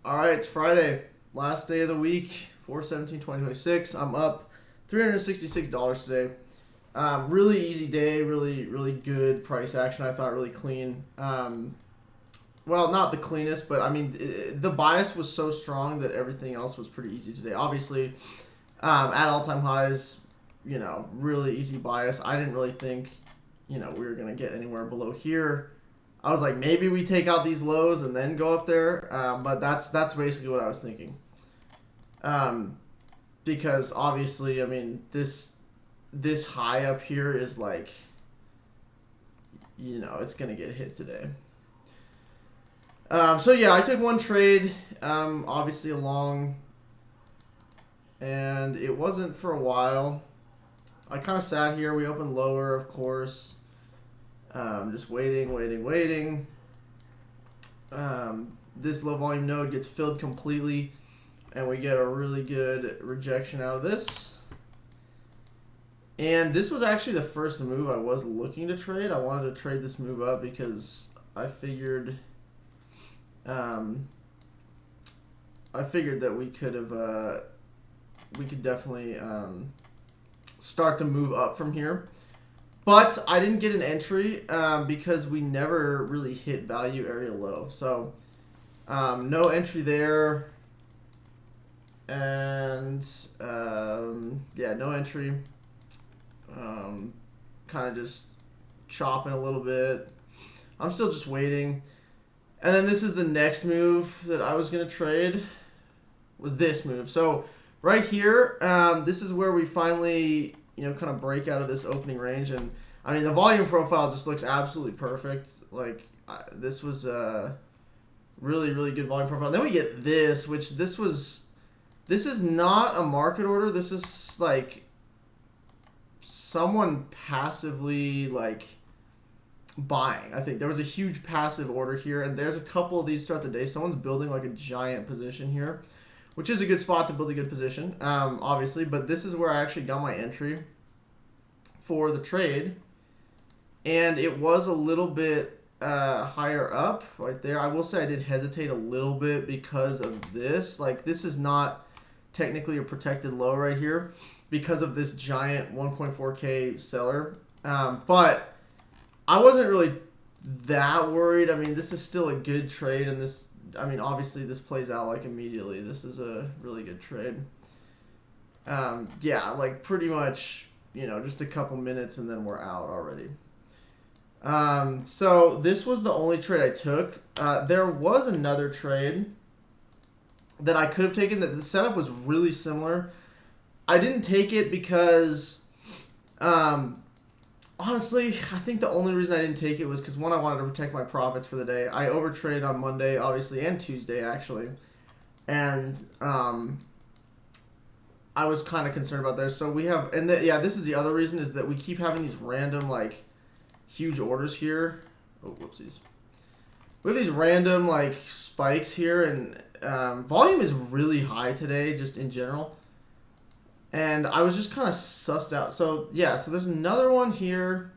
All right, it's Friday, last day of the week, 4/17/2026. I'm up $366 today. Really easy day, really good price action. I thought really clean. Well, not the cleanest, but I mean the bias was so strong that everything else was pretty easy today. Obviously, at all-time highs, really easy bias. I didn't really think, we were gonna get anywhere below here. I was like, maybe we take out these lows and then go up there, but that's basically what I was thinking. Um, because obviously, I mean, this high up here is like, it's gonna get hit today. So yeah, I took one trade, obviously a long, and it wasn't for a while. I kind of sat here. We opened lower, of course. Just waiting. This low volume node gets filled completely, and we get a really good rejection out of this. And this was actually the first move I was looking to trade. I wanted to trade this move up because I figured, that we could definitely start to move up from here. But I didn't get an entry because we never really hit value area low. So no entry there. And yeah, no entry. Kind of just chopping a little bit. I'm still just waiting. And then this is the next move that I was going to trade, was this move. So right here, this is where we finally, kind of break out of this opening range. And I mean, the volume profile just looks absolutely perfect. Like, this was a really good volume profile. And then we get this, this is not a market order. This is like someone passively like buying. I think there was a huge passive order here, and there's a couple of these throughout the day. Someone's building like a giant position here, which is a good spot to build a good position, obviously. But this is where I actually got my entry for the trade, and it was a little bit higher up right there. I will say I did hesitate a little bit because of this. Like, this is not technically a protected low right here because of this giant 1.4K seller. But I wasn't really that worried. I mean, this is still a good trade, and this, I mean, obviously this plays out like immediately. This is a really good trade. Yeah, like pretty much, just a couple minutes and then we're out already. So this was the only trade I took. There was another trade that I could have taken. That the setup was really similar. I didn't take it because, honestly, I think the only reason I didn't take it was because, one, I wanted to protect my profits for the day. I overtraded on Monday, obviously, and Tuesday, actually. And I was kind of concerned about this. So we have, and yeah, this is the other reason, is that we keep having these random, like, huge orders here. Oh, whoopsies. We have these random, like, spikes here, and volume is really high today, just in general. And I was just kind of sussed out. So, yeah, so there's another one here.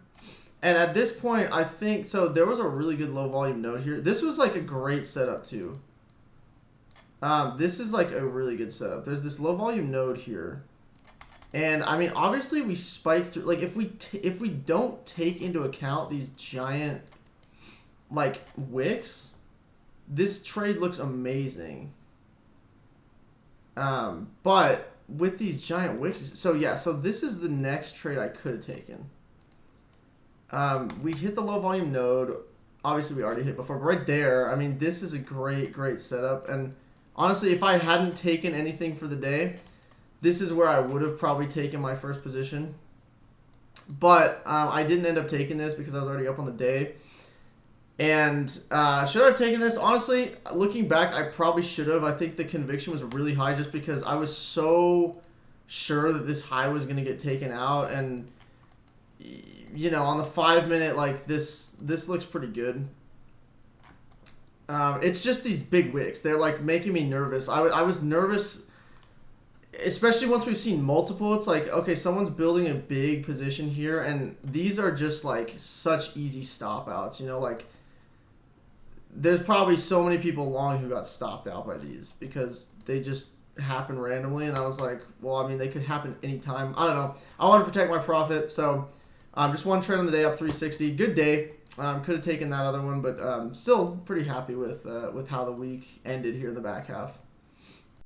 And at this point, I think, so there was a really good low volume node here. This was like a great setup too. This is like a really good setup. There's this low volume node here. And I mean, obviously we spike through, like if we don't take into account these giant like wicks, this trade looks amazing. But with these giant wicks, so yeah, so this is the next trade I could have taken. We hit the low volume node. Obviously, we already hit before, but right there, I mean, this is a great setup. And honestly, if I hadn't taken anything for the day, this is where I would have probably taken my first position. But I didn't end up taking this because I was already up on the day. And should I have taken this? Honestly, looking back, I probably should have. I think the conviction was really high just because I was so sure that this high was going to get taken out. And, on the 5 minute, like, this looks pretty good. It's just these big wicks. They're, like, making me nervous. I was nervous, especially once we've seen multiple. It's like, okay, someone's building a big position here, and these are just, like, such easy stop outs, like, there's probably so many people long who got stopped out by these because they just happen randomly, and I was like, well, I mean, they could happen anytime. I don't know. I want to protect my profit, so just one trade on the day up 360. Good day. Could have taken that other one, but still pretty happy with how the week ended here in the back half.